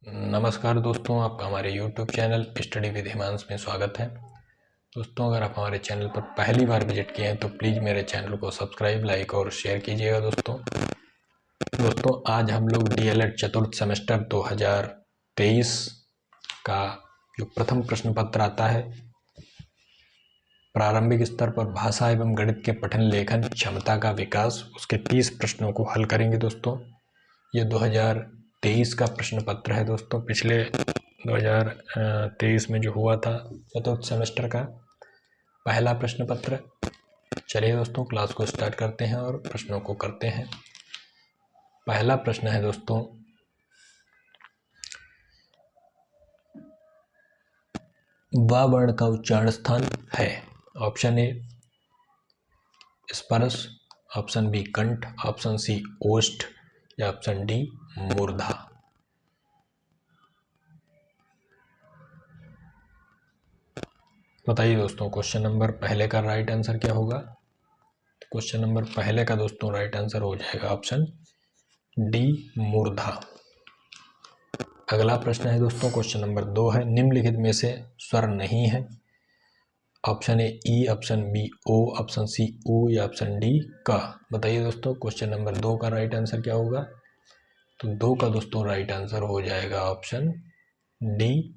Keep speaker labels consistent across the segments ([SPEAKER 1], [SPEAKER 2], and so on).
[SPEAKER 1] नमस्कार दोस्तों, आपका हमारे YouTube channel study with Himansh में स्वागत है। दोस्तों, अगर आप हमारे चैनल पर पहली बार विजिट किए हैं तो प्लीज़ मेरे चैनल को सब्सक्राइब, लाइक और शेयर कीजिएगा। दोस्तों आज हम लोग DLED चतुर्थ सेमेस्टर 2023 का जो प्रथम प्रश्न पत्र आता है, प्रारंभिक स्तर पर भाषा एवं गणित के पठन लेखन क्षमता का विकास, उसके 30 प्रश्नों को हल करेंगे। दोस्तों ये 2023 का प्रश्न पत्र है। दोस्तों पिछले 2023 में जो हुआ था चतुर्थ सेमेस्टर का पहला प्रश्न पत्र। चलिए दोस्तों क्लास को स्टार्ट करते हैं और प्रश्नों को करते हैं। पहला प्रश्न है दोस्तों, वा वर्ण का उच्चारण स्थान है। ऑप्शन ए स्पर्श, ऑप्शन बी कंठ, ऑप्शन सी ओष्ठ या ऑप्शन डी मूर्धा। बताइए दोस्तों क्वेश्चन नंबर पहले का राइट आंसर क्या होगा। क्वेश्चन नंबर पहले का दोस्तों राइट आंसर हो जाएगा ऑप्शन डी मूर्धा। अगला प्रश्न है दोस्तों, क्वेश्चन नंबर 2 है, निम्नलिखित में से स्वर नहीं है। ऑप्शन ए ई, ऑप्शन बी ओ, ऑप्शन सी ऊ या ऑप्शन डी का। बताइए दोस्तों क्वेश्चन नंबर 2 का राइट आंसर क्या होगा। तो 2 का दोस्तों राइट आंसर हो जाएगा ऑप्शन डी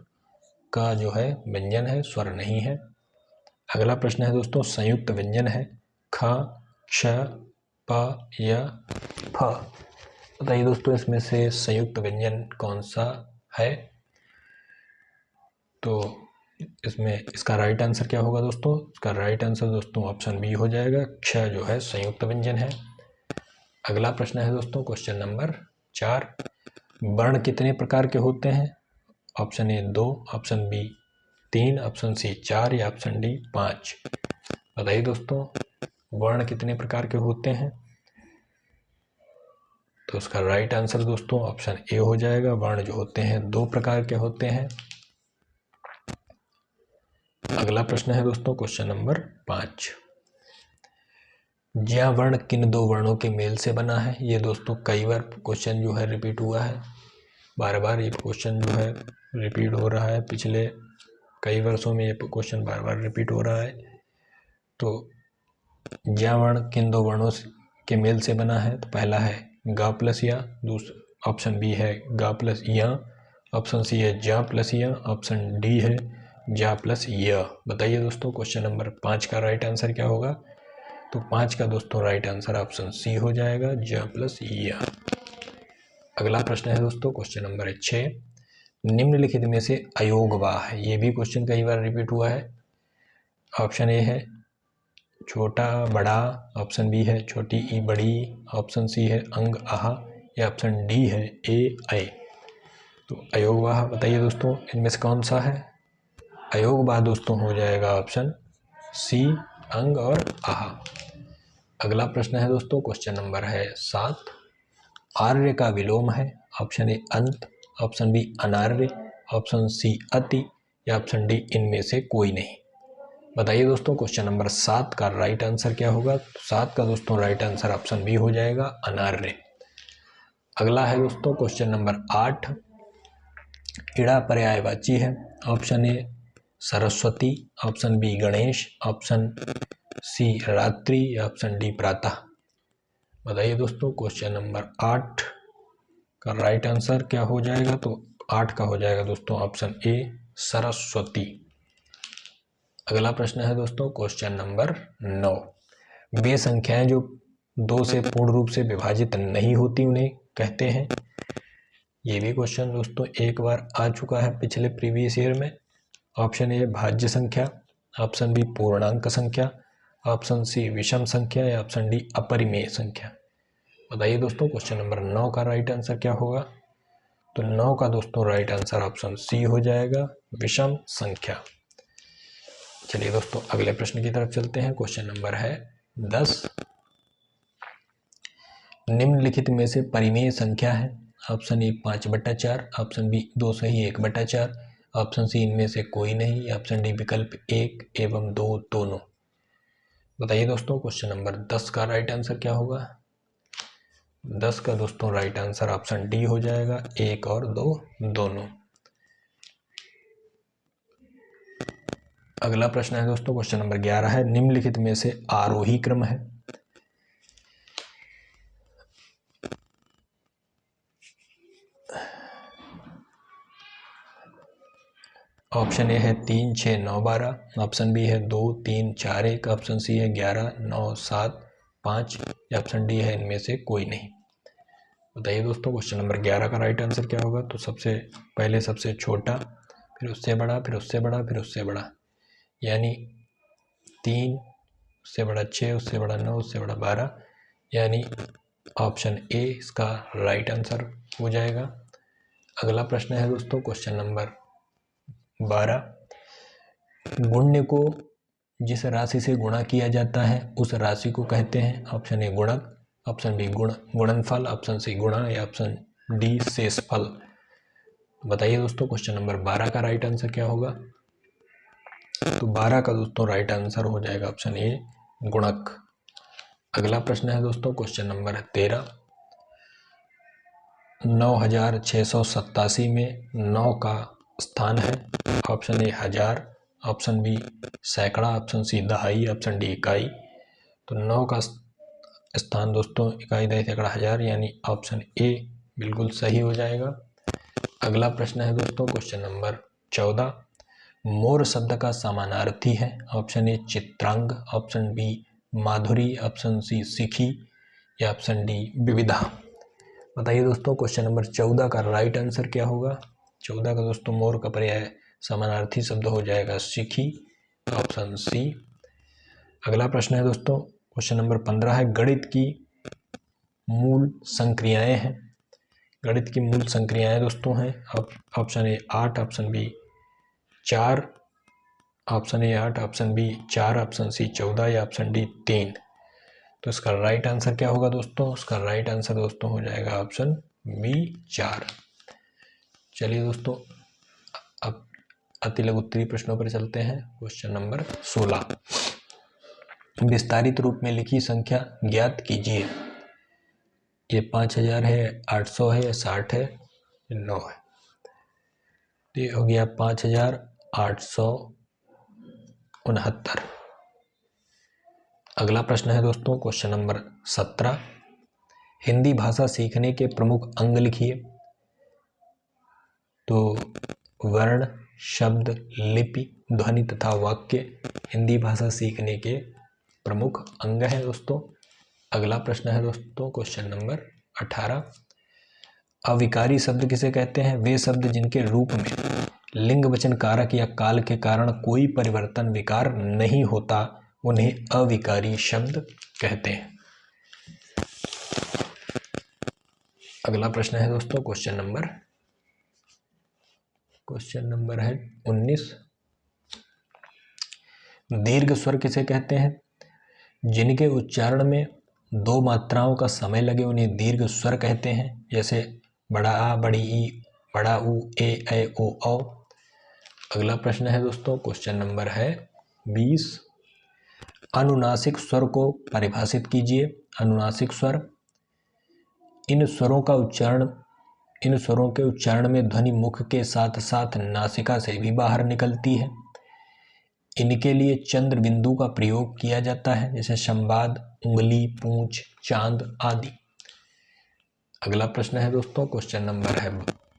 [SPEAKER 1] का जो है व्यंजन है, स्वर नहीं है। अगला प्रश्न है दोस्तों, संयुक्त व्यंजन है ख, क्ष, प या फ। बताइए दोस्तों इसमें से संयुक्त व्यंजन कौन सा है। तो इसमें इसका राइट आंसर क्या होगा दोस्तों। इसका राइट आंसर दोस्तों ऑप्शन बी हो जाएगा, क्ष जो है संयुक्त व्यंजन है। अगला प्रश्न है दोस्तों क्वेश्चन नंबर 4, वर्ण कितने प्रकार के होते हैं। Option A 2, option B 3, option C 4 या ऑप्शन डी 5। बताइए दोस्तों वर्ण कितने प्रकार के होते हैं। तो उसका राइट आंसर दोस्तों ऑप्शन ए हो जाएगा, वर्ण जो होते हैं 2 प्रकार के होते हैं। अगला प्रश्न है दोस्तों क्वेश्चन नंबर 5, ज्या वर्ण किन 2 वर्णों के मेल से बना है। ये दोस्तों कई बार क्वेश्चन जो है रिपीट हुआ है, बार बार ये क्वेश्चन जो है रिपीट हो रहा है। पिछले कई वर्षों में ये क्वेश्चन बार बार रिपीट हो रहा है। तो ज्या वर्ण किन 2 वर्णों के मेल से बना है। तो पहला है गा प्लस या, दूसरा ऑप्शन बी है गा प्लस या, ऑप्शन सी है जा प्लस या, ऑप्शन डी है जा प्लस य। बताइए दोस्तों क्वेश्चन नंबर 5 का राइट आंसर क्या होगा। तो 5 का दोस्तों राइट आंसर ऑप्शन सी हो जाएगा, जा प्लस य। अगला प्रश्न है दोस्तों क्वेश्चन नंबर 6, निम्नलिखित में से अयोगवाह है। ये भी क्वेश्चन कई बार रिपीट हुआ है। ऑप्शन ए है छोटा बड़ा, ऑप्शन बी है छोटी ई बड़ी, ऑप्शन सी है अंग आहा या ऑप्शन डी है ए ऐ। तो अयोगवाह बताइए दोस्तों इनमें से कौन सा है। अयोगवाह दोस्तों हो जाएगा ऑप्शन सी अंग और आहा। अगला प्रश्न है दोस्तों क्वेश्चन नंबर है 7, आर्य का विलोम है। ऑप्शन ए अंत, ऑप्शन बी अनार्य, ऑप्शन सी अति या ऑप्शन डी इनमें से कोई नहीं। बताइए दोस्तों क्वेश्चन नंबर 7 का राइट आंसर क्या होगा। तो 7 का दोस्तों राइट आंसर ऑप्शन बी हो जाएगा, अनार्य। अगला है दोस्तों क्वेश्चन नंबर 8, इड़ा पर्यायवाची है। Option A Saraswati, option B Ganesh, option C रात्रि या ऑप्शन डी प्रातः। बताइए दोस्तों क्वेश्चन नंबर 8 का राइट आंसर क्या हो जाएगा। तो 8 का हो जाएगा दोस्तों ऑप्शन ए सरस्वती। अगला प्रश्न है दोस्तों क्वेश्चन नंबर 9, वे संख्याएं जो 2 से पूर्ण रूप से विभाजित नहीं होती उन्हें कहते हैं। ये भी क्वेश्चन दोस्तों एक बार आ चुका है पिछले प्रीवियस ईयर में। ऑप्शन ए भाज्य संख्या, ऑप्शन बी पूर्णांक संख्या, ऑप्शन सी विषम संख्या या ऑप्शन डी अपरिमेय संख्या। बताइए दोस्तों क्वेश्चन नंबर 9 का राइट आंसर क्या होगा। तो 9 का दोस्तों राइट आंसर ऑप्शन सी हो जाएगा, विषम संख्या। चलिए दोस्तों अगले प्रश्न की तरफ चलते हैं। क्वेश्चन नंबर है 10, निम्नलिखित में से परिमेय संख्या है। ऑप्शन ए 5/4, ऑप्शन बी 2 सही 1/4, ऑप्शन सी इनमें से कोई नहीं, ऑप्शन डी विकल्प 1 एवं 2 दोनों। बताइए दोस्तों क्वेश्चन नंबर 10 का राइट आंसर क्या होगा। 10 का दोस्तों राइट आंसर ऑप्शन डी हो जाएगा, 1 और 2 दोनों। अगला प्रश्न है दोस्तों, क्वेश्चन नंबर 11 है, निम्नलिखित में से आरोही क्रम है। ऑप्शन ए है 3, 6, 9, 12, ऑप्शन बी है 2, 3, 4, 1, ऑप्शन सी है 11, 9, 7, 5 या ऑप्शन डी है इनमें से कोई नहीं। बताइए दोस्तों क्वेश्चन नंबर 11 का राइट आंसर क्या होगा। तो सबसे पहले सबसे छोटा, फिर उससे बड़ा, फिर उससे बड़ा, फिर उससे बड़ा, यानी 3, उससे बड़ा 6, उससे बड़ा 9, उससे बड़ा 12, यानी ऑप्शन ए इसका राइट आंसर हो जाएगा। अगला प्रश्न है दोस्तों क्वेश्चन नंबर 12, गुण्य को जिस राशि से गुणा किया जाता है उस राशि को कहते हैं। ऑप्शन ए गुणक, ऑप्शन बी गुणनफल, ऑप्शन सी गुणा या ऑप्शन डी शेषफल। बताइए दोस्तों क्वेश्चन नंबर 12 का राइट आंसर क्या होगा। तो 12 का दोस्तों राइट आंसर हो जाएगा ऑप्शन ए गुणक। अगला प्रश्न है दोस्तों क्वेश्चन नंबर 13, 9687 में 9 का स्थान है। ऑप्शन ए 1000, ऑप्शन बी सैकड़ा, ऑप्शन सी दहाई, ऑप्शन डी इकाई। तो 9 का स्थान दोस्तों इकाई, दहाई, सैकड़ा, 1000, यानी ऑप्शन ए बिल्कुल सही हो जाएगा। अगला प्रश्न है दोस्तों क्वेश्चन नंबर 14, मोर शब्द का समानार्थी है। ऑप्शन ए चित्रांग, ऑप्शन बी माधुरी, ऑप्शन सी सिखी या ऑप्शन डी विविधा। बताइए दोस्तों क्वेश्चन नंबर 14 का राइट आंसर क्या होगा। 14 का दोस्तों मोर का पर्याय समानार्थी शब्द हो जाएगा सिखी, ऑप्शन सी। अगला प्रश्न है दोस्तों क्वेश्चन नंबर 15 है, गणित की मूल संक्रियाएं हैं। गणित की मूल संक्रियाएं दोस्तों हैं option A 8, option B 4, option A 8, option B 4, option C 14 या ऑप्शन डी 3। तो इसका राइट आंसर क्या होगा दोस्तों। इसका राइट आंसर दोस्तों हो जाएगा ऑप्शन बी 4। चलिए दोस्तों अब अति लघु उत्तरीय प्रश्नों पर चलते हैं। क्वेश्चन नंबर 16, विस्तारित रूप में लिखी संख्या ज्ञात कीजिए। ये 5000 है, 800 है, 60 है, 9 है। तो ये हो गया 5869। अगला प्रश्न है दोस्तों क्वेश्चन नंबर 17, हिंदी भाषा सीखने के प्रमुख अंग लिखिए। तो वर्ण, शब्द, लिपि, ध्वनि तथा वाक्य हिंदी भाषा सीखने के प्रमुख अंग है दोस्तों। अगला प्रश्न है दोस्तों क्वेश्चन नंबर 18, अविकारी शब्द किसे कहते हैं। वे शब्द जिनके रूप में लिंग वचन कारक या काल के कारण कोई परिवर्तन विकार नहीं होता उन्हें अविकारी शब्द कहते हैं। अगला प्रश्न है दोस्तों क्वेश्चन नंबर है 19, दीर्घ स्वर किसे कहते हैं। जिनके उच्चारण में 2 मात्राओं का समय लगे उन्हें दीर्घ स्वर कहते हैं, जैसे बड़ा आ, बड़ी ई, बड़ा ऊ, ए ओ औ। अगला प्रश्न है दोस्तों क्वेश्चन नंबर है 20, अनुनासिक स्वर को परिभाषित कीजिए। अनुनासिक स्वर, इन स्वरों के उच्चारण में ध्वनि मुख के साथ साथ नासिका से भी बाहर निकलती है। इनके लिए चंद्र बिंदु का प्रयोग किया जाता है, जैसे संवाद, उंगली, पूंछ, चांद आदि। अगला प्रश्न है दोस्तों क्वेश्चन नंबर है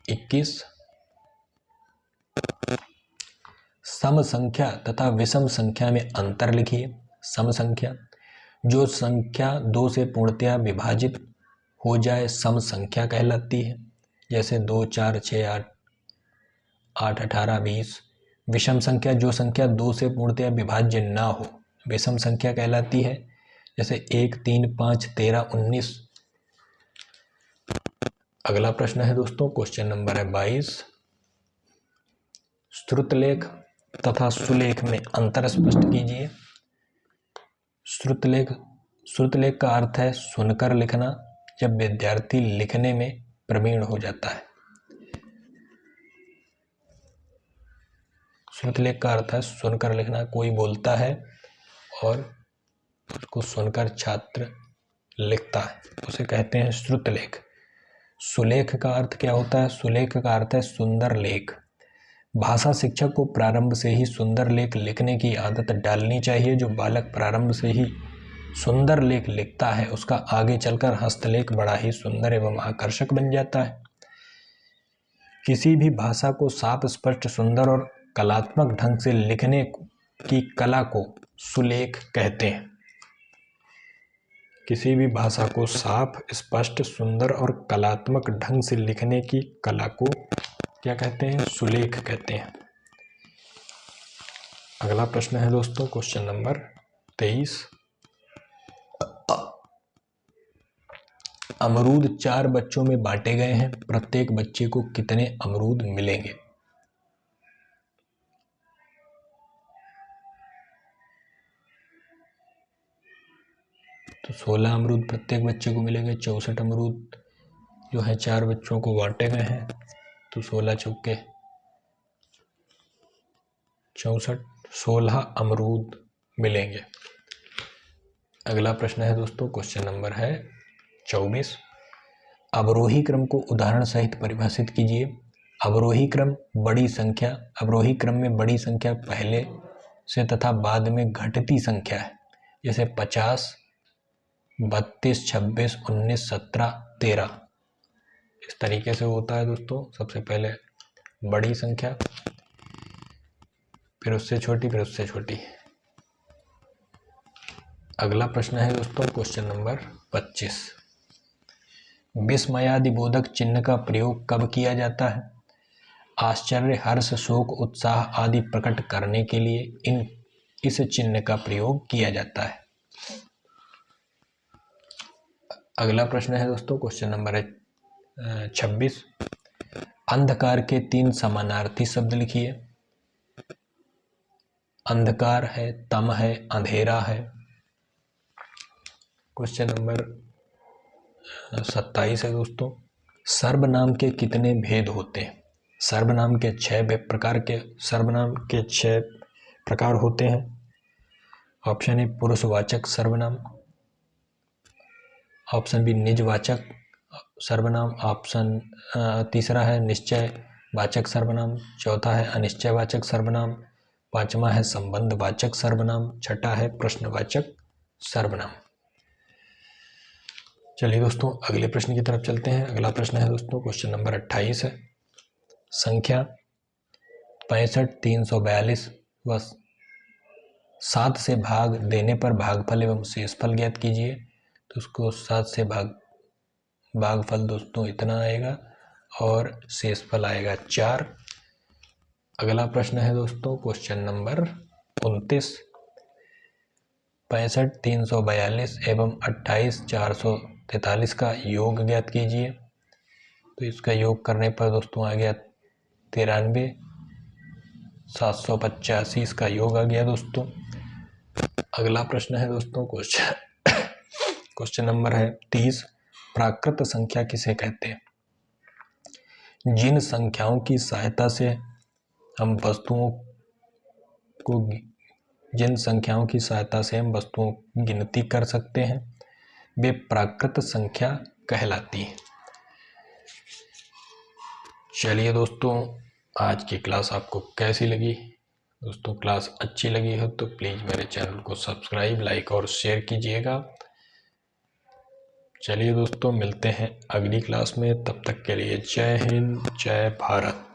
[SPEAKER 1] 21, सम संख्या तथा विषम संख्या में अंतर लिखिए। सम संख्या, जो संख्या 2 से पूर्णतया विभाजित हो जाए सम संख्या कहलाती है, जैसे 2, 4, 6, 8, 18, 20। विषम संख्या, जो संख्या 2 से पूर्णतया विभाज्य ना हो विषम संख्या कहलाती है, जैसे 1, 3, 5, 13, 19। अगला प्रश्न है दोस्तों क्वेश्चन नंबर है 22, श्रुतलेख तथा सुलेख में अंतर स्पष्ट कीजिए। श्रुतलेख का अर्थ है सुनकर लिखना, जब विद्यार्थी लिखने में प्रवीण हो जाता है। श्रुतलेख का अर्थ है सुनकर लिखना, कोई बोलता है और उसको सुनकर छात्र लिखता है उसे कहते हैं श्रुतलेख। सुलेख का अर्थ क्या होता है? सुलेख का अर्थ है सुंदर लेख। भाषा शिक्षक को प्रारंभ से ही सुंदर लेख लिखने की आदत डालनी चाहिए। जो बालक प्रारंभ से ही सुंदर लेख लिखता है उसका आगे चलकर हस्तलेख बड़ा ही सुंदर एवं आकर्षक बन जाता है। किसी भी भाषा को साफ, स्पष्ट, सुंदर और कलात्मक ढंग से लिखने की कला को सुलेख कहते हैं। किसी भी भाषा को साफ, स्पष्ट, सुंदर और कलात्मक ढंग से लिखने की कला को क्या कहते हैं? सुलेख कहते हैं। अगला प्रश्न है दोस्तों क्वेश्चन नंबर 23। अमरूद 4 बच्चों में बांटे गए हैं, प्रत्येक बच्चे को कितने अमरूद मिलेंगे? तो 16 अमरूद प्रत्येक बच्चे को मिलेंगे। 64 अमरूद जो है 4 बच्चों को बांटे गए हैं, तो 16 चौके 64, 16 अमरूद मिलेंगे। अगला प्रश्न है दोस्तों क्वेश्चन नंबर है 24। अवरोही क्रम को उदाहरण सहित परिभाषित कीजिए। अवरोही क्रम में बड़ी संख्या पहले से तथा बाद में घटती संख्या है, जैसे 50, 32, 26, 19, 17, 13। इस तरीके से होता है दोस्तों। सबसे पहले बड़ी संख्या, फिर उससे छोटी, फिर उससे छोटी। अगला प्रश्न है दोस्तों क्वेश्चन नंबर 25। विस्मयादिबोधक चिन्ह का प्रयोग कब किया जाता है? आश्चर्य, हर्ष, शोक, उत्साह आदि प्रकट करने के लिए इस चिन्ह का प्रयोग किया जाता है। अगला प्रश्न है दोस्तों क्वेश्चन नंबर 26। अंधकार के 3 समानार्थी शब्द लिखिए। अंधकार है, तम है, अंधेरा है। क्वेश्चन नंबर 27 है दोस्तों। सर्वनाम के कितने भेद होते हैं? सर्वनाम के 6 प्रकार होते हैं। ऑप्शन ए पुरुषवाचक सर्वनाम, ऑप्शन बी निजवाचक सर्वनाम, ऑप्शन तीसरा है निश्चय वाचक सर्वनाम, चौथा है अनिश्चयवाचक सर्वनाम, पांचवा है संबंधवाचक सर्वनाम, छठा है प्रश्नवाचक सर्वनाम। चलिए दोस्तों अगले प्रश्न की तरफ चलते हैं। अगला प्रश्न है दोस्तों क्वेश्चन नंबर 28 है। संख्या 65, 342 व 7 से भाग देने पर भागफल एवं शेषफल ज्ञात कीजिए। तो उसको 7 से भागफल दोस्तों इतना आएगा और शेषफल आएगा 4। अगला प्रश्न है दोस्तों क्वेश्चन नंबर 29। 65, 342 एवं 28, 443 का योग ज्ञात कीजिए। तो इसका योग करने पर दोस्तों आ गया 93, 785 इसका योग आ गया दोस्तों। अगला प्रश्न है दोस्तों क्वेश्चन नंबर है 30। प्राकृत संख्या किसे कहते हैं? जिन संख्याओं की सहायता से हम वस्तुओं की गिनती कर सकते हैं वे प्राकृत संख्या कहलाती हैं। चलिए दोस्तों आज की क्लास आपको कैसी लगी? दोस्तों क्लास अच्छी लगी हो तो प्लीज़ मेरे चैनल को सब्सक्राइब, लाइक और शेयर कीजिएगा। चलिए दोस्तों मिलते हैं अगली क्लास में, तब तक के लिए जय हिंद, जय भारत।